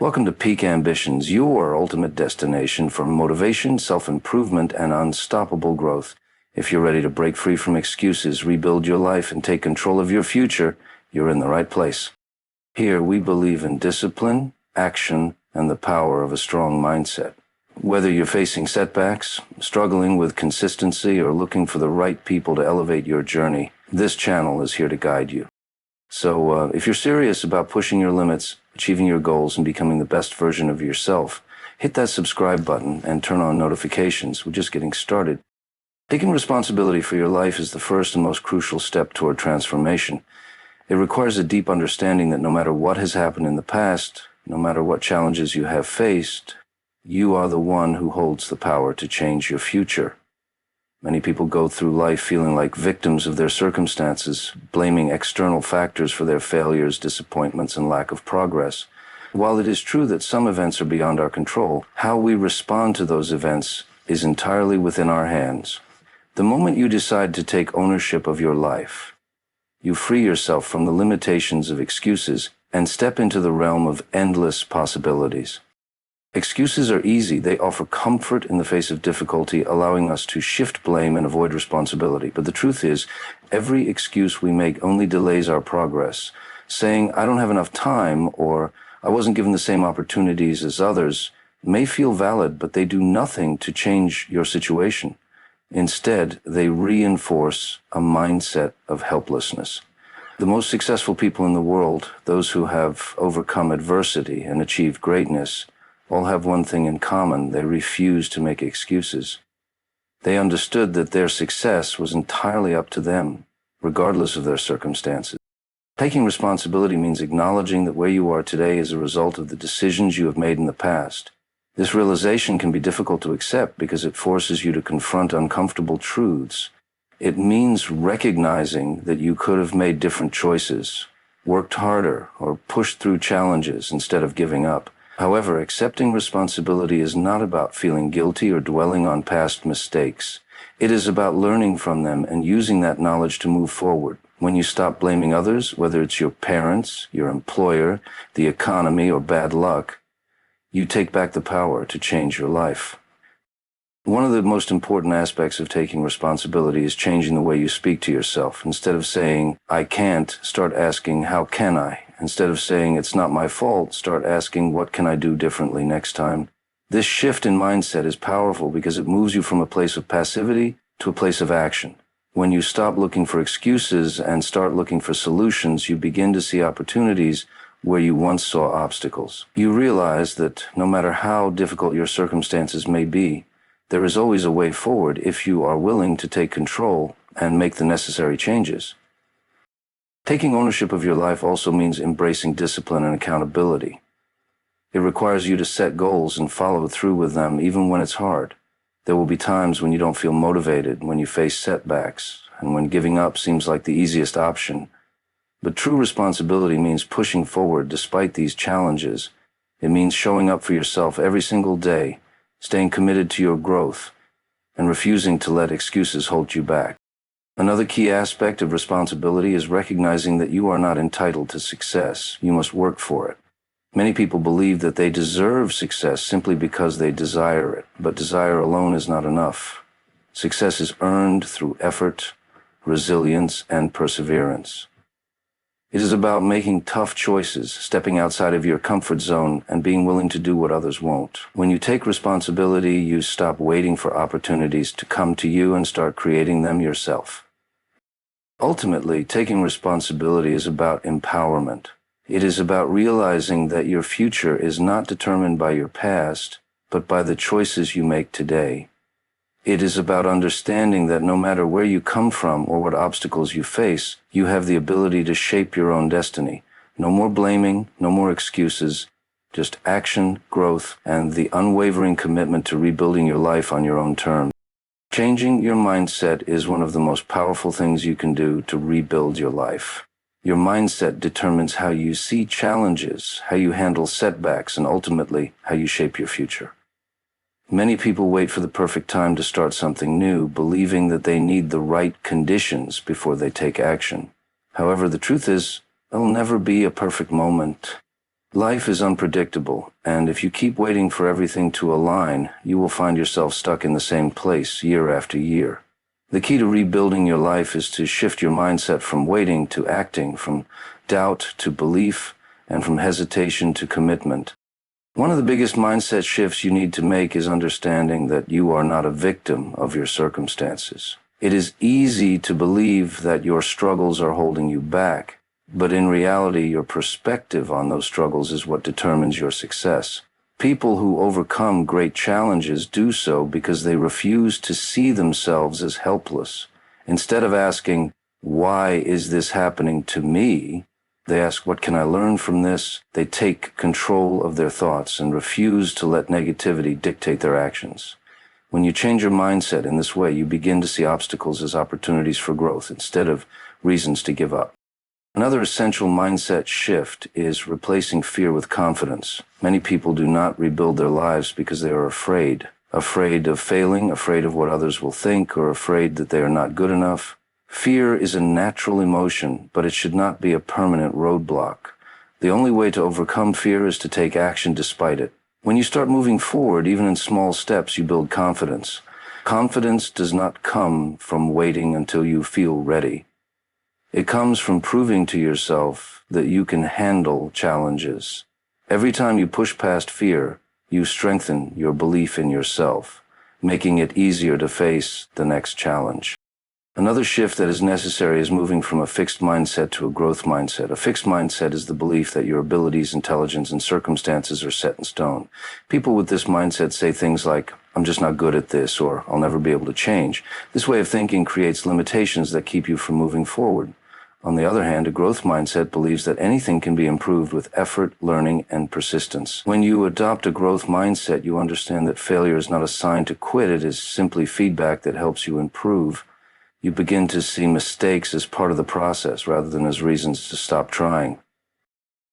Welcome to Peak Ambitions, your ultimate destination for motivation, self-improvement, and unstoppable growth. If you're ready to break free from excuses, rebuild your life, and take control of your future, you're in the right place. Here, we believe in discipline, action, and the power of a strong mindset. Whether you're facing setbacks, struggling with consistency, or looking for the right people to elevate your journey, this channel is here to guide you. So if you're serious about pushing your limits, achieving your goals, and becoming the best version of yourself, hit that subscribe button and turn on notifications. We're just getting started. Taking responsibility for your life is the first and most crucial step toward transformation. It requires a deep understanding that no matter what has happened in the past, no matter what challenges you have faced, you are the one who holds the power to change your future. Many people go through life feeling like victims of their circumstances, blaming external factors for their failures, disappointments, and lack of progress. While it is true that some events are beyond our control, how we respond to those events is entirely within our hands. The moment you decide to take ownership of your life, you free yourself from the limitations of excuses and step into the realm of endless possibilities. Excuses are easy. They offer comfort in the face of difficulty, allowing us to shift blame and avoid responsibility. But the truth is, every excuse we make only delays our progress. Saying, "I don't have enough time," or "I wasn't given the same opportunities as others," may feel valid, but they do nothing to change your situation. Instead, they reinforce a mindset of helplessness. The most successful people in the world, those who have overcome adversity and achieved greatness, all have one thing in common: they refuse to make excuses. They understood that their success was entirely up to them, regardless of their circumstances. Taking responsibility means acknowledging that where you are today is a result of the decisions you have made in the past. This realization can be difficult to accept because it forces you to confront uncomfortable truths. It means recognizing that you could have made different choices, worked harder, or pushed through challenges instead of giving up. However, accepting responsibility is not about feeling guilty or dwelling on past mistakes. It is about learning from them and using that knowledge to move forward. When you stop blaming others, whether it's your parents, your employer, the economy, or bad luck, you take back the power to change your life. One of the most important aspects of taking responsibility is changing the way you speak to yourself. Instead of saying, "I can't," start asking, "How can I?" Instead of saying, "It's not my fault," start asking, "What can I do differently next time?" This shift in mindset is powerful because it moves you from a place of passivity to a place of action. When you stop looking for excuses and start looking for solutions, you begin to see opportunities where you once saw obstacles. You realize that no matter how difficult your circumstances may be, there is always a way forward if you are willing to take control and make the necessary changes. Taking ownership of your life also means embracing discipline and accountability. It requires you to set goals and follow through with them even when it's hard. There will be times when you don't feel motivated, when you face setbacks, and when giving up seems like the easiest option. But true responsibility means pushing forward despite these challenges. It means showing up for yourself every single day, staying committed to your growth, and refusing to let excuses hold you back. Another key aspect of responsibility is recognizing that you are not entitled to success. You must work for it. Many people believe that they deserve success simply because they desire it, but desire alone is not enough. Success is earned through effort, resilience, and perseverance. It is about making tough choices, stepping outside of your comfort zone, and being willing to do what others won't. When you take responsibility, you stop waiting for opportunities to come to you and start creating them yourself. Ultimately, taking responsibility is about empowerment. It is about realizing that your future is not determined by your past, but by the choices you make today. It is about understanding that no matter where you come from or what obstacles you face, you have the ability to shape your own destiny. No more blaming, no more excuses, just action, growth, and the unwavering commitment to rebuilding your life on your own terms. Changing your mindset is one of the most powerful things you can do to rebuild your life. Your mindset determines how you see challenges, how you handle setbacks, and ultimately, how you shape your future. Many people wait for the perfect time to start something new, believing that they need the right conditions before they take action. However, the truth is, there'll never be a perfect moment. Life is unpredictable, and if you keep waiting for everything to align, you will find yourself stuck in the same place year after year. The key to rebuilding your life is to shift your mindset from waiting to acting, from doubt to belief, and from hesitation to commitment. One of the biggest mindset shifts you need to make is understanding that you are not a victim of your circumstances. It is easy to believe that your struggles are holding you back, but in reality, your perspective on those struggles is what determines your success. People who overcome great challenges do so because they refuse to see themselves as helpless. Instead of asking, "Why is this happening to me?" they ask, "What can I learn from this?" They take control of their thoughts and refuse to let negativity dictate their actions. When you change your mindset in this way, you begin to see obstacles as opportunities for growth instead of reasons to give up. Another essential mindset shift is replacing fear with confidence. Many people do not rebuild their lives because they are afraid. Afraid of failing, afraid of what others will think, or afraid that they are not good enough. Fear is a natural emotion, but it should not be a permanent roadblock. The only way to overcome fear is to take action despite it. When you start moving forward, even in small steps, you build confidence. Confidence does not come from waiting until you feel ready. It comes from proving to yourself that you can handle challenges. Every time you push past fear, you strengthen your belief in yourself, making it easier to face the next challenge. Another shift that is necessary is moving from a fixed mindset to a growth mindset. A fixed mindset is the belief that your abilities, intelligence, and circumstances are set in stone. People with this mindset say things like, "I'm just not good at this," or "I'll never be able to change." This way of thinking creates limitations that keep you from moving forward. On the other hand, a growth mindset believes that anything can be improved with effort, learning, and persistence. When you adopt a growth mindset, you understand that failure is not a sign to quit. It is simply feedback that helps you improve. You begin to see mistakes as part of the process rather than as reasons to stop trying.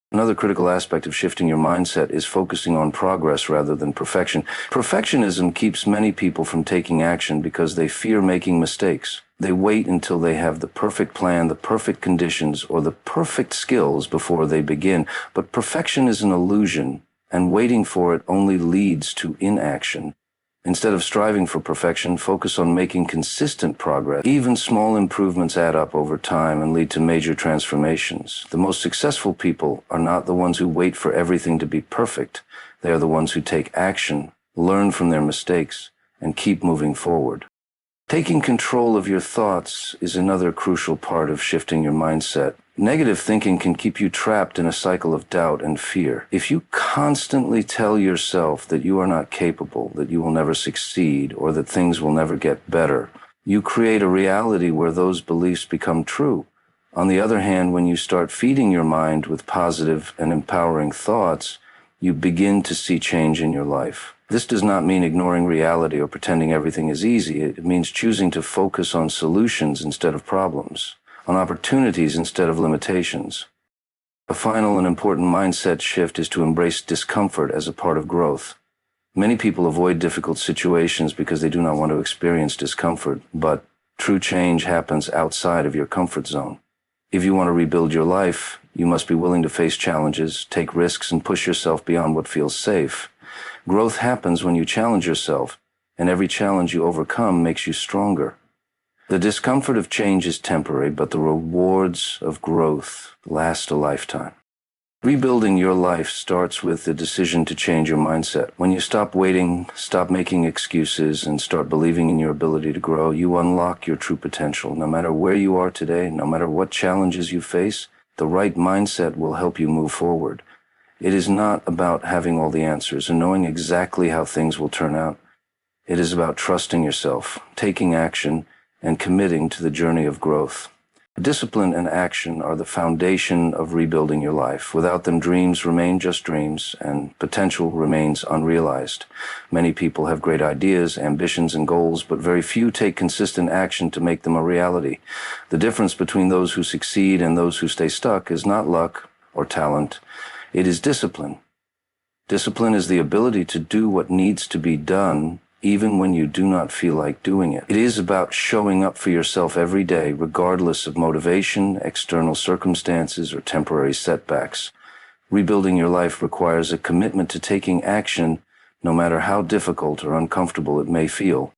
Another critical aspect of shifting your mindset is focusing on progress rather than perfection. Perfectionism keeps many people from taking action because they fear making mistakes. They wait until they have the perfect plan, the perfect conditions, or the perfect skills before they begin. But perfection is an illusion, and waiting for it only leads to inaction. Instead of striving for perfection, focus on making consistent progress. Even small improvements add up over time and lead to major transformations. The most successful people are not the ones who wait for everything to be perfect. They are the ones who take action, learn from their mistakes, and keep moving forward. Taking control of your thoughts is another crucial part of shifting your mindset. Negative thinking can keep you trapped in a cycle of doubt and fear. If you constantly tell yourself that you are not capable, that you will never succeed, or that things will never get better, you create a reality where those beliefs become true. On the other hand, when you start feeding your mind with positive and empowering thoughts, you begin to see change in your life. This does not mean ignoring reality or pretending everything is easy. It means choosing to focus on solutions instead of problems, on opportunities instead of limitations. A final and important mindset shift is to embrace discomfort as a part of growth. Many people avoid difficult situations because they do not want to experience discomfort, but true change happens outside of your comfort zone. If you want to rebuild your life, you must be willing to face challenges, take risks, and push yourself beyond what feels safe. Growth happens when you challenge yourself, and every challenge you overcome makes you stronger. The discomfort of change is temporary, but the rewards of growth last a lifetime. Rebuilding your life starts with the decision to change your mindset. When you stop waiting, stop making excuses, and start believing in your ability to grow, you unlock your true potential. No matter where you are today, no matter what challenges you face, the right mindset will help you move forward. It is not about having all the answers and knowing exactly how things will turn out. It is about trusting yourself, taking action, and committing to the journey of growth. Discipline and action are the foundation of rebuilding your life. Without them, dreams remain just dreams, and potential remains unrealized. Many people have great ideas, ambitions, and goals, but very few take consistent action to make them a reality. The difference between those who succeed and those who stay stuck is not luck or talent. It is discipline. Discipline is the ability to do what needs to be done even when you do not feel like doing it. It is about showing up for yourself every day, regardless of motivation, external circumstances, or temporary setbacks. Rebuilding your life requires a commitment to taking action, no matter how difficult or uncomfortable it may feel.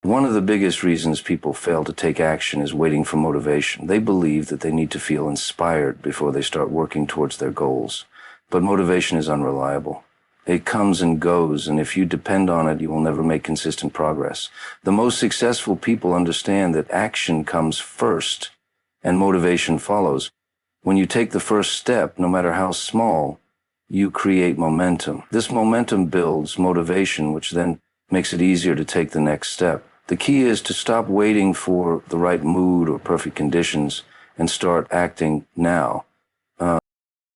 One of the biggest reasons people fail to take action is waiting for motivation. They believe that they need to feel inspired before they start working towards their goals. But motivation is unreliable. It comes and goes, and if you depend on it, you will never make consistent progress. The most successful people understand that action comes first, and motivation follows. When you take the first step, no matter how small, you create momentum. This momentum builds motivation, which then makes it easier to take the next step. The key is to stop waiting for the right mood or perfect conditions and start acting now.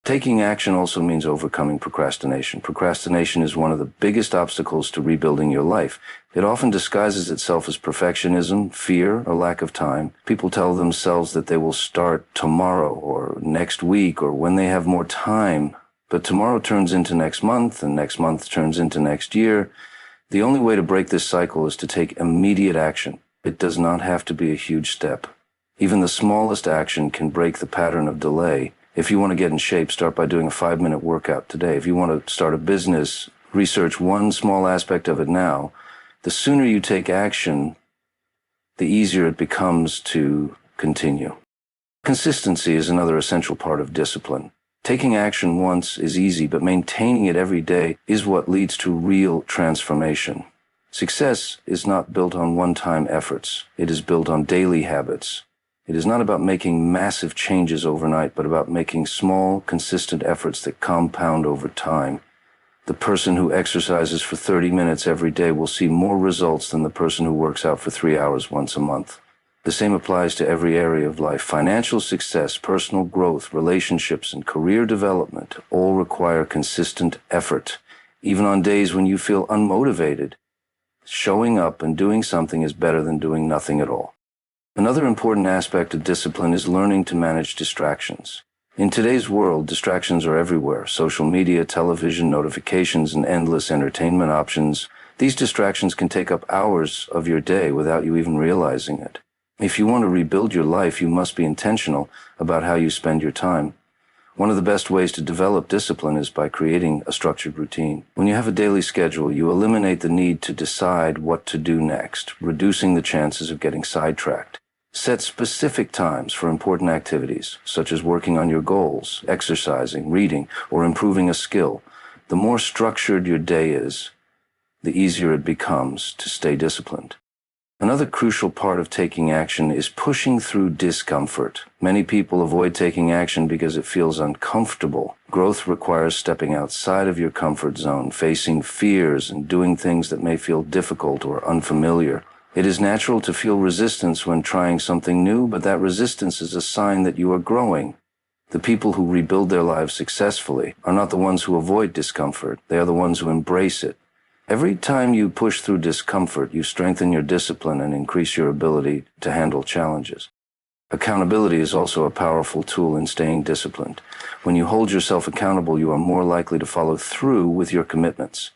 Taking action also means overcoming procrastination. Procrastination is one of the biggest obstacles to rebuilding your life. It often disguises itself as perfectionism, fear, or lack of time. People tell themselves that they will start tomorrow or next week or when they have more time, but tomorrow turns into next month and next month turns into next year. The only way to break this cycle is to take immediate action. It does not have to be a huge step. Even the smallest action can break the pattern of delay. If you want to get in shape, start by doing a 5-minute workout today. If you want to start a business, research one small aspect of it now. The sooner you take action, the easier it becomes to continue. Consistency is another essential part of discipline. Taking action once is easy, but maintaining it every day is what leads to real transformation. Success is not built on one-time efforts. It is built on daily habits. It is not about making massive changes overnight, but about making small, consistent efforts that compound over time. The person who exercises for 30 minutes every day will see more results than the person who works out for 3 hours once a month. The same applies to every area of life. Financial success, personal growth, relationships, and career development all require consistent effort. Even on days when you feel unmotivated, showing up and doing something is better than doing nothing at all. Another important aspect of discipline is learning to manage distractions. In today's world, distractions are everywhere. Social media, television, notifications, and endless entertainment options. These distractions can take up hours of your day without you even realizing it. If you want to rebuild your life, you must be intentional about how you spend your time. One of the best ways to develop discipline is by creating a structured routine. When you have a daily schedule, you eliminate the need to decide what to do next, reducing the chances of getting sidetracked. Set specific times for important activities, such as working on your goals, exercising, reading, or improving a skill. The more structured your day is, the easier it becomes to stay disciplined. Another crucial part of taking action is pushing through discomfort. Many people avoid taking action because it feels uncomfortable. Growth requires stepping outside of your comfort zone, facing fears, and doing things that may feel difficult or unfamiliar. It is natural to feel resistance when trying something new, but that resistance is a sign that you are growing. The people who rebuild their lives successfully are not the ones who avoid discomfort. They are the ones who embrace it. Every time you push through discomfort, you strengthen your discipline and increase your ability to handle challenges. Accountability is also a powerful tool in staying disciplined. When you hold yourself accountable, you are more likely to follow through with your commitments.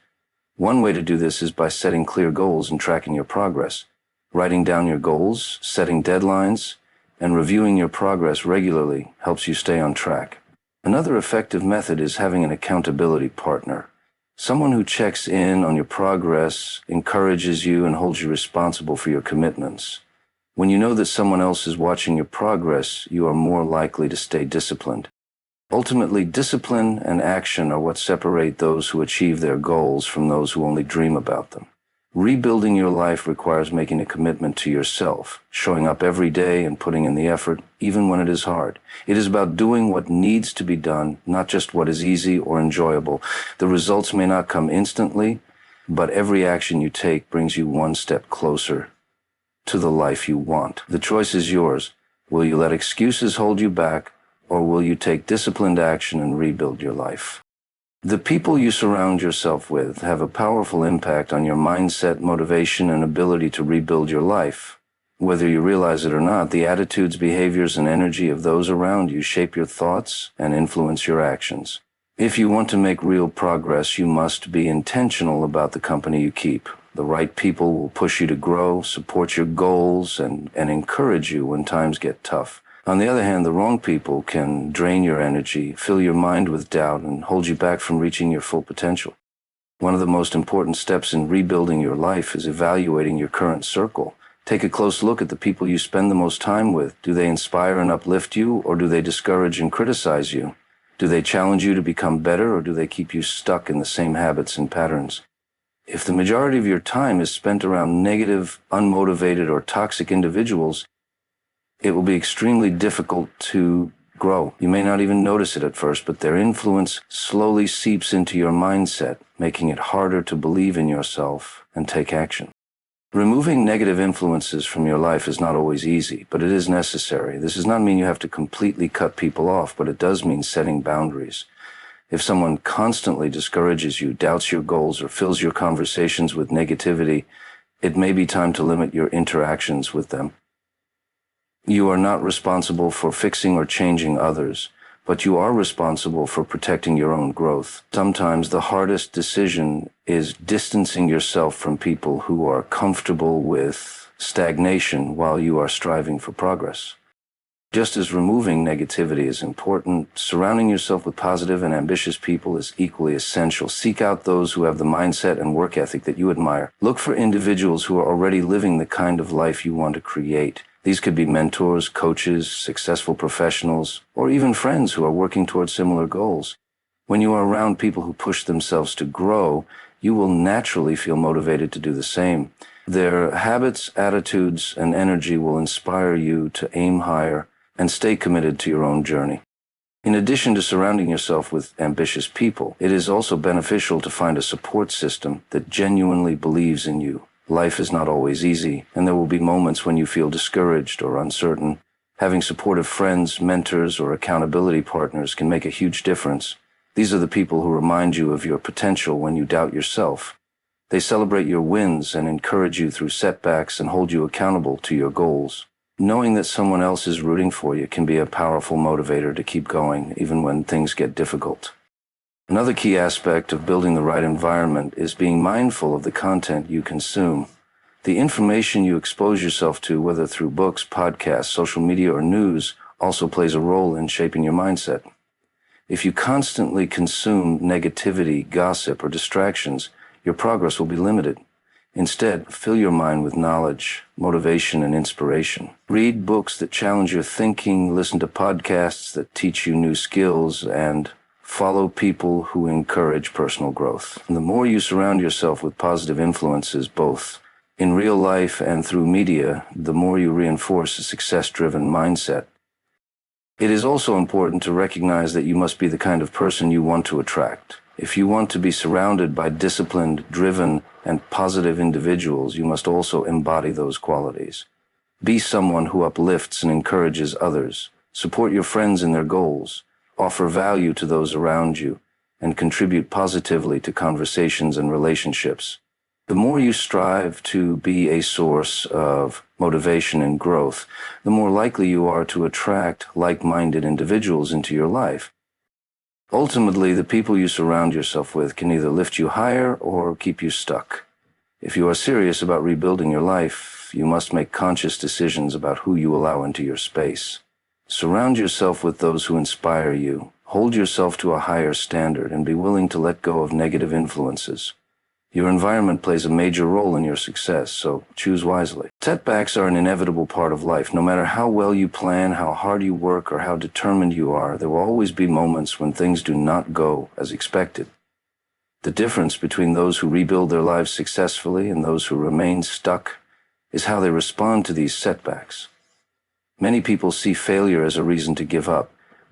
One way to do this is by setting clear goals and tracking your progress. Writing down your goals, setting deadlines, and reviewing your progress regularly helps you stay on track. Another effective method is having an accountability partner. Someone who checks in on your progress, encourages you, and holds you responsible for your commitments. When you know that someone else is watching your progress, you are more likely to stay disciplined. Ultimately, discipline and action are what separate those who achieve their goals from those who only dream about them. Rebuilding your life requires making a commitment to yourself, showing up every day and putting in the effort, even when it is hard. It is about doing what needs to be done, not just what is easy or enjoyable. The results may not come instantly, but every action you take brings you one step closer to the life you want. The choice is yours. Will you let excuses hold you back, or will you take disciplined action and rebuild your life? The people you surround yourself with have a powerful impact on your mindset, motivation, and ability to rebuild your life. Whether you realize it or not, the attitudes, behaviors, and energy of those around you shape your thoughts and influence your actions. If you want to make real progress, you must be intentional about the company you keep. The right people will push you to grow, support your goals, and encourage you when times get tough. On the other hand, the wrong people can drain your energy, fill your mind with doubt, and hold you back from reaching your full potential. One of the most important steps in rebuilding your life is evaluating your current circle. Take a close look at the people you spend the most time with. Do they inspire and uplift you, or do they discourage and criticize you? Do they challenge you to become better, or do they keep you stuck in the same habits and patterns? If the majority of your time is spent around negative, unmotivated, or toxic individuals, it will be extremely difficult to grow. You may not even notice it at first, but their influence slowly seeps into your mindset, making it harder to believe in yourself and take action. Removing negative influences from your life is not always easy, but it is necessary. This does not mean you have to completely cut people off, but it does mean setting boundaries. If someone constantly discourages you, doubts your goals, or fills your conversations with negativity, it may be time to limit your interactions with them. You are not responsible for fixing or changing others, but you are responsible for protecting your own growth. Sometimes the hardest decision is distancing yourself from people who are comfortable with stagnation while you are striving for progress. Just as removing negativity is important, surrounding yourself with positive and ambitious people is equally essential. Seek out those who have the mindset and work ethic that you admire. Look for individuals who are already living the kind of life you want to create. These could be mentors, coaches, successful professionals, or even friends who are working towards similar goals. When you are around people who push themselves to grow, you will naturally feel motivated to do the same. Their habits, attitudes, and energy will inspire you to aim higher and stay committed to your own journey. In addition to surrounding yourself with ambitious people, it is also beneficial to find a support system that genuinely believes in you. Life is not always easy, and there will be moments when you feel discouraged or uncertain. Having supportive friends, mentors, or accountability partners can make a huge difference. These are the people who remind you of your potential when you doubt yourself. They celebrate your wins and encourage you through setbacks and hold you accountable to your goals. Knowing that someone else is rooting for you can be a powerful motivator to keep going, even when things get difficult. Another key aspect of building the right environment is being mindful of the content you consume. The information you expose yourself to, whether through books, podcasts, social media, or news, also plays a role in shaping your mindset. If you constantly consume negativity, gossip, or distractions, your progress will be limited. Instead, fill your mind with knowledge, motivation, and inspiration. Read books that challenge your thinking, listen to podcasts that teach you new skills, and follow people who encourage personal growth. And the more you surround yourself with positive influences, both in real life and through media, the more you reinforce a success-driven mindset. It is also important to recognize that you must be the kind of person you want to attract. If you want to be surrounded by disciplined, driven, and positive individuals, you must also embody those qualities. Be someone who uplifts and encourages others. Support your friends in their goals. Offer value to those around you, and contribute positively to conversations and relationships. The more you strive to be a source of motivation and growth, the more likely you are to attract like-minded individuals into your life. Ultimately, the people you surround yourself with can either lift you higher or keep you stuck. If you are serious about rebuilding your life, you must make conscious decisions about who you allow into your space. Surround yourself with those who inspire you. Hold yourself to a higher standard and be willing to let go of negative influences. Your environment plays a major role in your success, so choose wisely. Setbacks are an inevitable part of life. No matter how well you plan, how hard you work, or how determined you are, there will always be moments when things do not go as expected. The difference between those who rebuild their lives successfully and those who remain stuck is how they respond to these setbacks. Many people see failure as a reason to give up,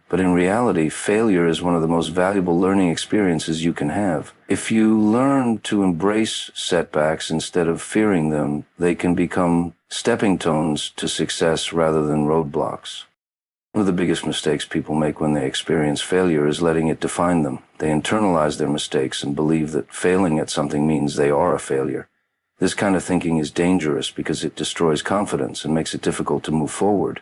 but in reality, failure is one of the most valuable learning experiences you can have. If you learn to embrace setbacks instead of fearing them, they can become stepping stones to success rather than roadblocks. One of the biggest mistakes people make when they experience failure is letting it define them. They internalize their mistakes and believe that failing at something means they are a failure. This kind of thinking is dangerous because it destroys confidence and makes it difficult to move forward.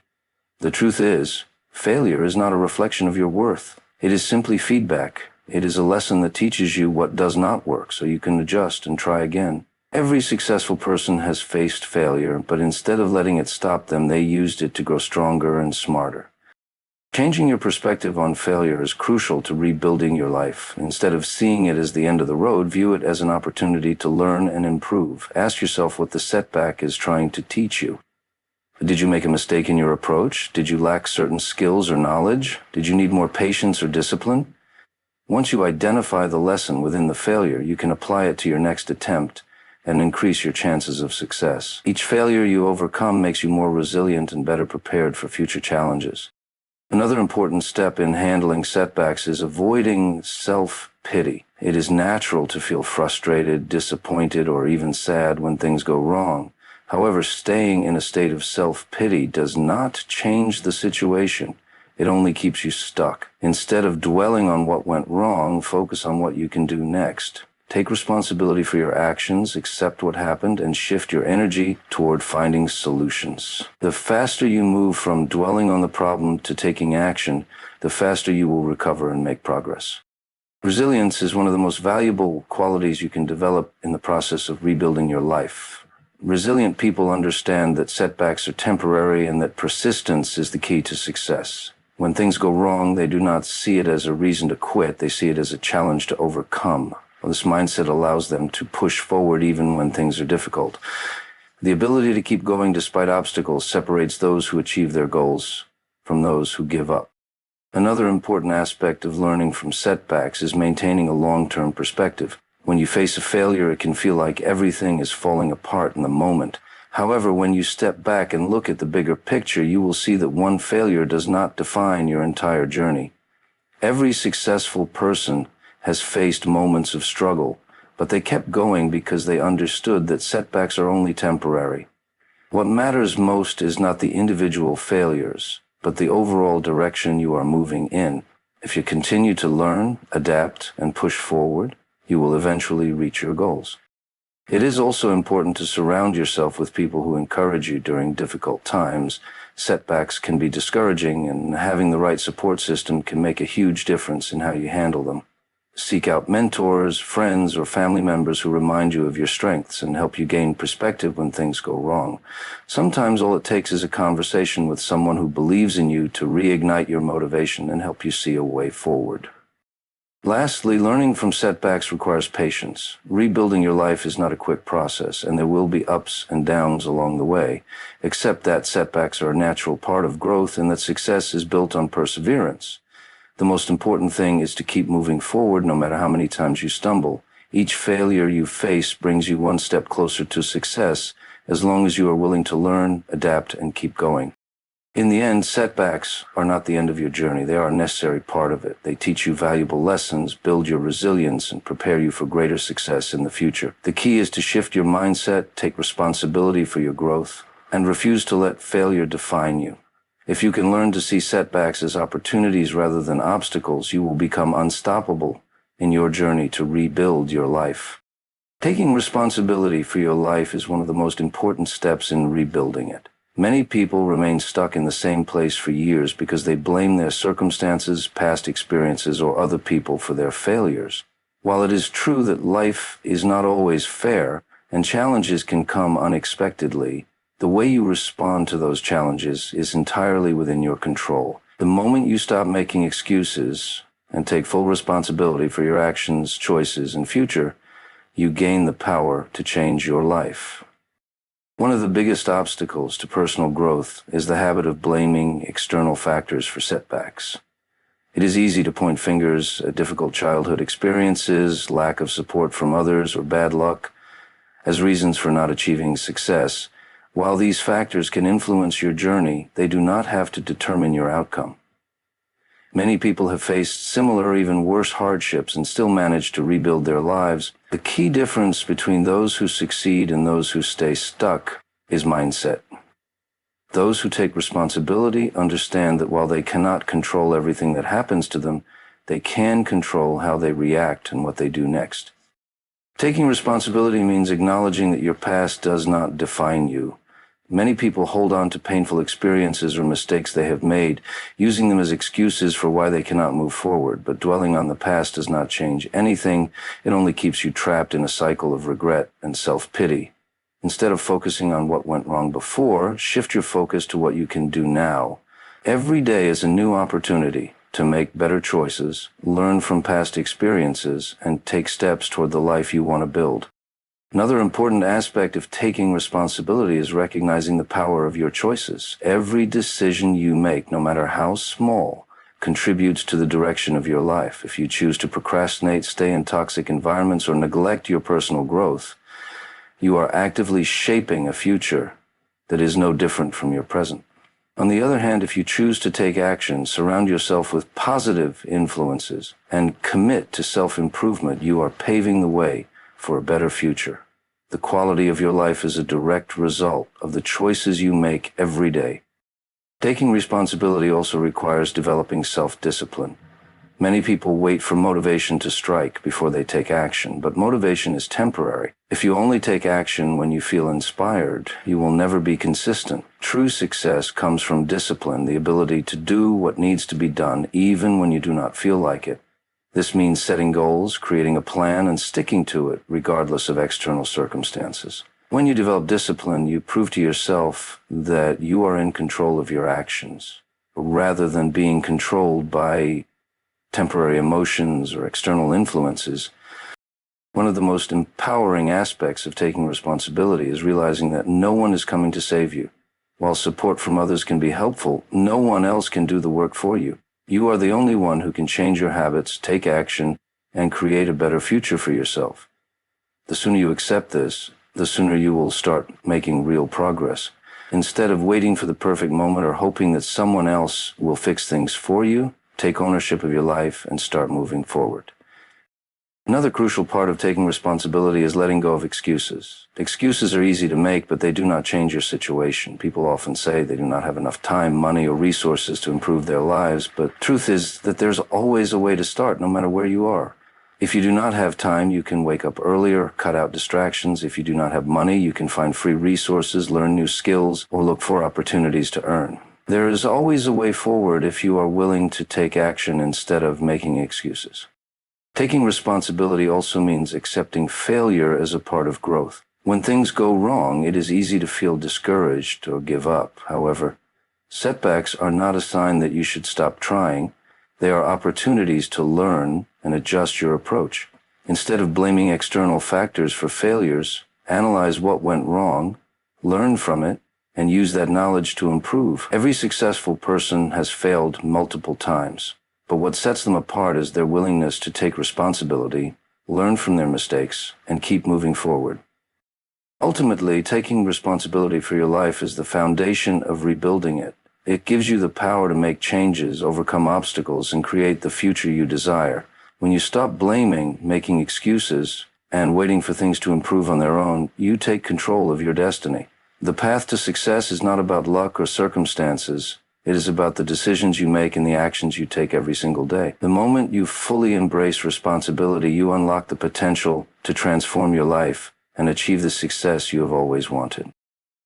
The truth is, failure is not a reflection of your worth. It is simply feedback. It is a lesson that teaches you what does not work so you can adjust and try again. Every successful person has faced failure, but instead of letting it stop them, they used it to grow stronger and smarter. Changing your perspective on failure is crucial to rebuilding your life. Instead of seeing it as the end of the road, view it as an opportunity to learn and improve. Ask yourself what the setback is trying to teach you. Did you make a mistake in your approach? Did you lack certain skills or knowledge? Did you need more patience or discipline? Once you identify the lesson within the failure, you can apply it to your next attempt and increase your chances of success. Each failure you overcome makes you more resilient and better prepared for future challenges. Another important step in handling setbacks is avoiding self-pity. It is natural to feel frustrated, disappointed, or even sad when things go wrong. However, staying in a state of self-pity does not change the situation. It only keeps you stuck. Instead of dwelling on what went wrong, focus on what you can do next. Take responsibility for your actions, accept what happened, and shift your energy toward finding solutions. The faster you move from dwelling on the problem to taking action, the faster you will recover and make progress. Resilience is one of the most valuable qualities you can develop in the process of rebuilding your life. Resilient people understand that setbacks are temporary and that persistence is the key to success. When things go wrong, they do not see it as a reason to quit, they see it as a challenge to overcome. This mindset allows them to push forward even when things are difficult. The ability to keep going despite obstacles separates those who achieve their goals from those who give up. Another important aspect of learning from setbacks is maintaining a long-term perspective. When you face a failure, it can feel like everything is falling apart in the moment. However, when you step back and look at the bigger picture, you will see that one failure does not define your entire journey. Every successful person has faced moments of struggle, but they kept going because they understood that setbacks are only temporary. What matters most is not the individual failures, but the overall direction you are moving in. If you continue to learn, adapt, and push forward, you will eventually reach your goals. It is also important to surround yourself with people who encourage you during difficult times. Setbacks can be discouraging, and having the right support system can make a huge difference in how you handle them. Seek out mentors, friends, or family members who remind you of your strengths and help you gain perspective when things go wrong. Sometimes all it takes is a conversation with someone who believes in you to reignite your motivation and help you see a way forward. Lastly, learning from setbacks requires patience. Rebuilding your life is not a quick process, and there will be ups and downs along the way. Accept that setbacks are a natural part of growth and that success is built on perseverance. The most important thing is to keep moving forward no matter how many times you stumble. Each failure you face brings you one step closer to success, as long as you are willing to learn, adapt, and keep going. In the end, setbacks are not the end of your journey. They are a necessary part of it. They teach you valuable lessons, build your resilience, and prepare you for greater success in the future. The key is to shift your mindset, take responsibility for your growth, and refuse to let failure define you. If you can learn to see setbacks as opportunities rather than obstacles, you will become unstoppable in your journey to rebuild your life. Taking responsibility for your life is one of the most important steps in rebuilding it. Many people remain stuck in the same place for years because they blame their circumstances, past experiences, or other people for their failures. While it is true that life is not always fair and challenges can come unexpectedly, the way you respond to those challenges is entirely within your control. The moment you stop making excuses and take full responsibility for your actions, choices, and future, you gain the power to change your life. One of the biggest obstacles to personal growth is the habit of blaming external factors for setbacks. It is easy to point fingers at difficult childhood experiences, lack of support from others, or bad luck as reasons for not achieving success. While these factors can influence your journey, they do not have to determine your outcome. Many people have faced similar or even worse hardships and still manage to rebuild their lives. The key difference between those who succeed and those who stay stuck is mindset. Those who take responsibility understand that while they cannot control everything that happens to them, they can control how they react and what they do next. Taking responsibility means acknowledging that your past does not define you. Many people hold on to painful experiences or mistakes they have made, using them as excuses for why they cannot move forward. But dwelling on the past does not change anything. It only keeps you trapped in a cycle of regret and self-pity. Instead of focusing on what went wrong before, shift your focus to what you can do now. Every day is a new opportunity to make better choices, learn from past experiences, and take steps toward the life you want to build. Another important aspect of taking responsibility is recognizing the power of your choices. Every decision you make, no matter how small, contributes to the direction of your life. If you choose to procrastinate, stay in toxic environments, or neglect your personal growth, you are actively shaping a future that is no different from your present. On the other hand, if you choose to take action, surround yourself with positive influences, and commit to self-improvement, you are paving the way for a better future. The quality of your life is a direct result of the choices you make every day. Taking responsibility also requires developing self-discipline. Many people wait for motivation to strike before they take action, but motivation is temporary. If you only take action when you feel inspired, you will never be consistent. True success comes from discipline, the ability to do what needs to be done even when you do not feel like it. This means setting goals, creating a plan, and sticking to it regardless of external circumstances. When you develop discipline, you prove to yourself that you are in control of your actions, rather than being controlled by temporary emotions or external influences. One of the most empowering aspects of taking responsibility is realizing that no one is coming to save you. While support from others can be helpful, no one else can do the work for you. You are the only one who can change your habits, take action, and create a better future for yourself. The sooner you accept this, the sooner you will start making real progress. Instead of waiting for the perfect moment or hoping that someone else will fix things for you, take ownership of your life and start moving forward. Another crucial part of taking responsibility is letting go of excuses. Excuses are easy to make, but they do not change your situation. People often say they do not have enough time, money, or resources to improve their lives, but truth is that there's always a way to start, no matter where you are. If you do not have time, you can wake up earlier, cut out distractions. If you do not have money, you can find free resources, learn new skills, or look for opportunities to earn. There is always a way forward if you are willing to take action instead of making excuses. Taking responsibility also means accepting failure as a part of growth. When things go wrong, it is easy to feel discouraged or give up. However, setbacks are not a sign that you should stop trying. They are opportunities to learn and adjust your approach. Instead of blaming external factors for failures, analyze what went wrong, learn from it, and use that knowledge to improve. Every successful person has failed multiple times, but what sets them apart is their willingness to take responsibility, learn from their mistakes, and keep moving forward. Ultimately, taking responsibility for your life is the foundation of rebuilding it. It gives you the power to make changes, overcome obstacles, and create the future you desire. When you stop blaming, making excuses, and waiting for things to improve on their own, you take control of your destiny. The path to success is not about luck or circumstances. It is about the decisions you make and the actions you take every single day. The moment you fully embrace responsibility, you unlock the potential to transform your life and achieve the success you have always wanted.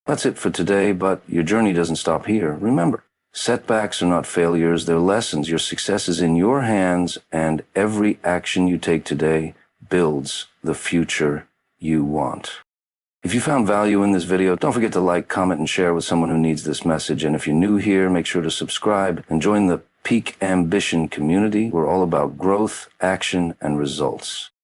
That's it for today, but your journey doesn't stop here. Remember, setbacks are not failures, they're lessons. Your success is in your hands, and every action you take today builds the future you want. If you found value in this video, don't forget to like, comment, and share with someone who needs this message. And if you're new here, make sure to subscribe and join the Peak Ambition community. We're all about growth, action, and results.